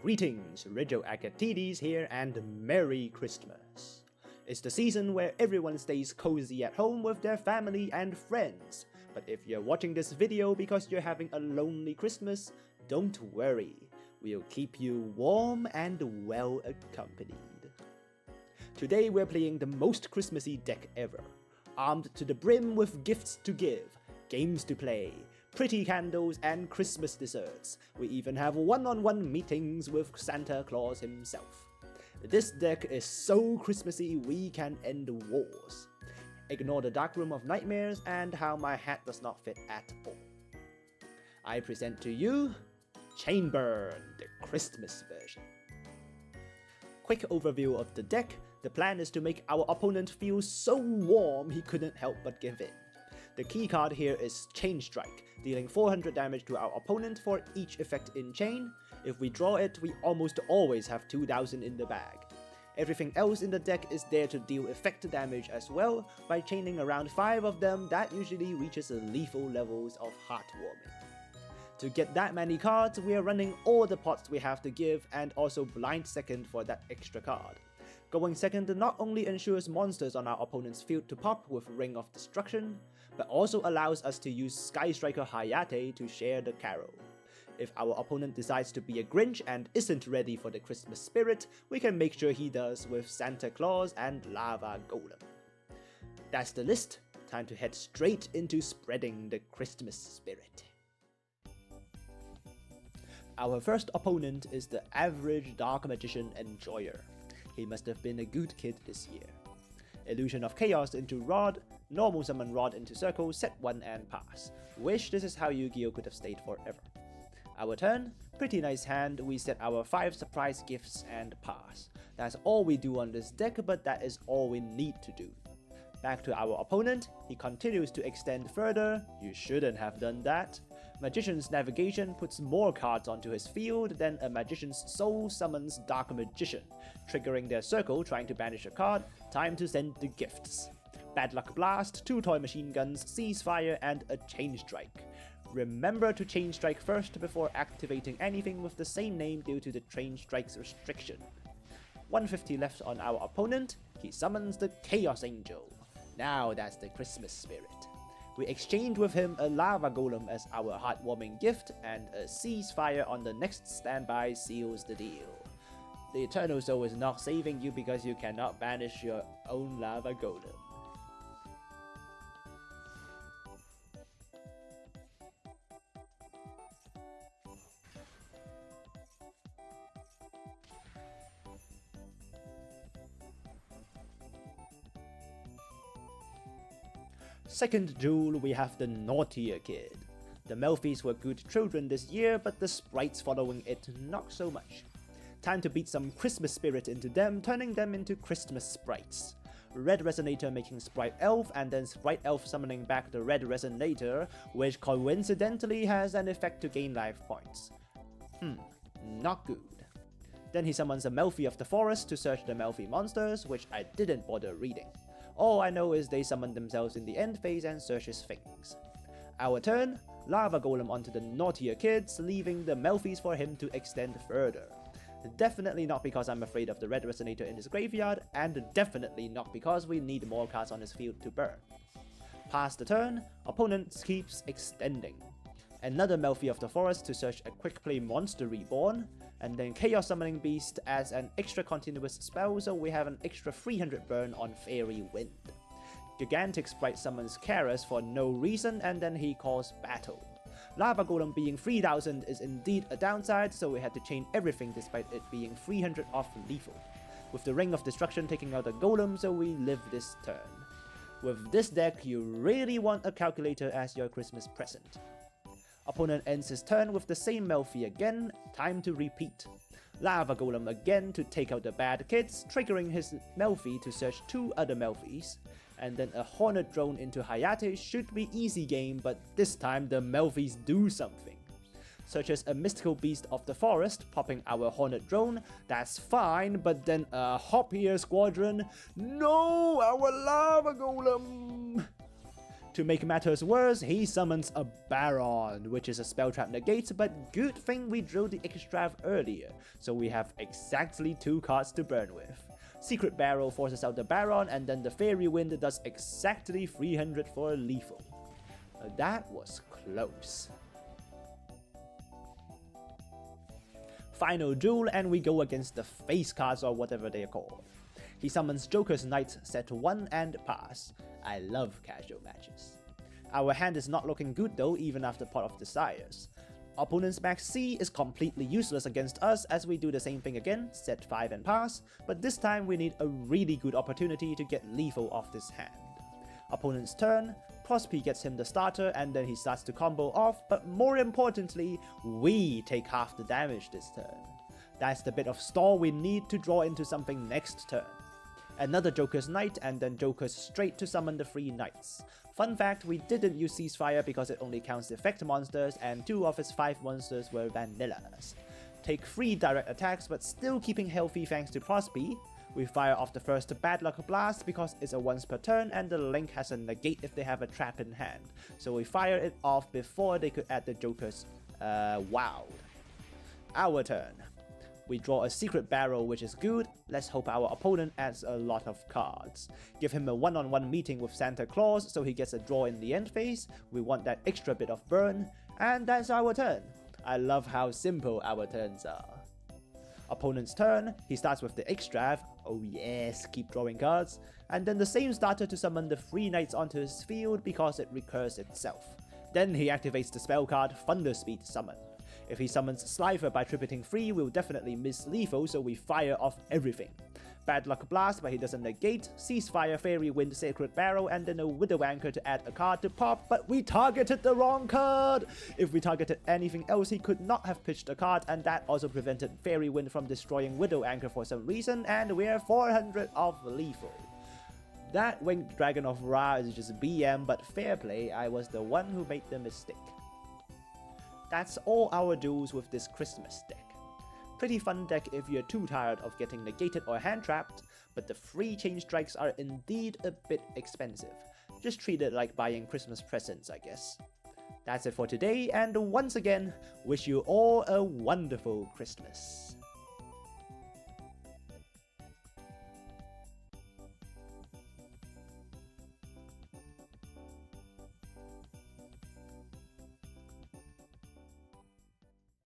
Greetings, Rigil Agateiades here, and Merry Christmas. It's the season where everyone stays cozy at home with their family and friends. But if you're watching this video because you're having a lonely Christmas, don't worry. We'll keep you warm and well accompanied. Today we're playing the most Christmassy deck ever. Armed to the brim with gifts to give, games to play, pretty candles and Christmas desserts. We even have one-on-one meetings with Santa Claus himself. This deck is so Christmassy we can end wars. Ignore the dark room of nightmares and how my hat does not fit at all. I present to you Chainburn, the Christmas version. Quick overview of the deck. The plan is to make our opponent feel so warm he couldn't help but give in. The key card here is Chain Strike, dealing 400 damage to our opponent for each effect in Chain. If we draw it, we almost always have 2000 in the bag. Everything else in the deck is there to deal effect damage as well. By chaining around 5 of them, that usually reaches lethal levels of heartwarming. To get that many cards, we are running all the pots we have to give and also blind second for that extra card. Going second not only ensures monsters on our opponent's field to pop with Ring of Destruction, but also allows us to use Sky Striker Hayate to share the carol. If our opponent decides to be a Grinch and isn't ready for the Christmas spirit, we can make sure he does with Santa Claus and Lava Golem. That's the list. Time to head straight into spreading the Christmas spirit. Our first opponent is the average Dark Magician Enjoyer. He must have been a good kid this year. Illusion of Chaos into Rod, Normal Summon Rod into Circle, set 1 and pass. Wish this is how Yu-Gi-Oh could have stayed forever. Our turn, pretty nice hand, we set our 5 surprise gifts and pass. That's all we do on this deck, but that is all we need to do. Back to our opponent, he continues to extend further. You shouldn't have done that. Magician's Navigation puts more cards onto his field, then a Magician's Soul summons Dark Magician, triggering their circle trying to banish a card. Time to send the gifts. Bad Luck Blast, 2 toy machine guns, Ceasefire, and a Chain Strike. Remember to Chain Strike first before activating anything with the same name due to the Chain Strike's restriction. 150 left on our opponent, he summons the Chaos Angel. Now that's the Christmas spirit. We exchange with him a Lava Golem as our heartwarming gift, and a Ceasefire on the next standby seals the deal. The Eternal Soul is not saving you because you cannot banish your own Lava Golem. Second duel, we have the Naughtier Kid. The Melfies were good children this year, but the sprites following it not so much. Time to beat some Christmas spirit into them, turning them into Christmas sprites. Red Resonator making Sprite Elf, and then Sprite Elf summoning back the Red Resonator, which coincidentally has an effect to gain life points. Not good. Then he summons a Melfie of the Forest to search the Melfie monsters, which I didn't bother reading. All I know is they summon themselves in the end phase and searches things. Our turn, Lava Golem onto the Naughtier Kids, leaving the Melfies for him to extend further. Definitely not because I'm afraid of the Red Resonator in his graveyard, and definitely not because we need more cards on his field to burn. Past the turn, opponent keeps extending. Another Melfie of the Forest to search a quick play Monster Reborn, and then Chaos Summoning Beast as an extra continuous spell, so we have an extra 300 burn on Fairy Wind. Gigantic Sprite summons Karas for no reason, and then he calls battle. Lava Golem being 3000 is indeed a downside, so we had to chain everything despite it being 300 off lethal. With the Ring of Destruction taking out a Golem, so we live this turn. With this deck, you really want a calculator as your Christmas present. Opponent ends his turn with the same Melfie again, time to repeat. Lava Golem again to take out the bad kids, triggering his Melfie to search 2 other Melfies, and then a Hornet Drone into Hayate should be easy game, but this time the Melfies do something. Searches a Mystical Beast of the Forest, popping our Hornet Drone, that's fine, but then a Hop Here Squadron, no, our Lava Golem! To make matters worse, he summons a Baron, which is a spell trap negate, but good thing we drew the Extrav earlier, so we have exactly 2 cards to burn with. Secret Barrel forces out the Baron, and then the Fairy Wind does exactly 300 for lethal. That was close. Final duel, and we go against the face cards or whatever they are called. He summons Joker's Knight, set 1 and pass. I love casual matches. Our hand is not looking good though, even after Pot of Desires. Opponent's max C is completely useless against us as we do the same thing again, set 5 and pass, but this time we need a really good opportunity to get lethal off this hand. Opponent's turn, Prospe gets him the starter and then he starts to combo off, but more importantly, we take half the damage this turn. That's the bit of stall we need to draw into something next turn. Another Joker's Knight and then Joker's straight to summon the 3 Knights. Fun fact, we didn't use Ceasefire because it only counts effect monsters and 2 of its 5 monsters were vanillas. Take 3 direct attacks but still keeping healthy thanks to Prospe. We fire off the first Bad Luck Blast because it's a once per turn and the Link has a negate if they have a trap in hand. So we fire it off before they could add the Joker's wow. Our turn. We draw a Secret Barrel, which is good. Let's hope our opponent adds a lot of cards. Give him a one-on-one meeting with Santa Claus so he gets a draw in the end phase. We want that extra bit of burn. And that's our turn. I love how simple our turns are. Opponent's turn, he starts with the Extrav. Oh yes, keep drawing cards. And then the same starter to summon the 3 Knights onto his field because it recurs itself. Then he activates the spell card Thunderspeed Summon. If he summons Slifer by tributing 3, we'll definitely miss lethal, so we fire off everything. Bad Luck Blast, but he doesn't negate, Ceasefire, Fairy Wind, Sacred Barrel, and then a Widow Anchor to add a card to pop, but we targeted the wrong card! If we targeted anything else, he could not have pitched a card, and that also prevented Fairy Wind from destroying Widow Anchor for some reason, and we're 400 of lethal. That Winged Dragon of Ra is just BM, but fair play, I was the one who made the mistake. That's all our duels with this Christmas deck. Pretty fun deck if you're too tired of getting negated or hand trapped, but the free chain strikes are indeed a bit expensive. Just treat it like buying Christmas presents, I guess. That's it for today, and once again, wish you all a wonderful Christmas.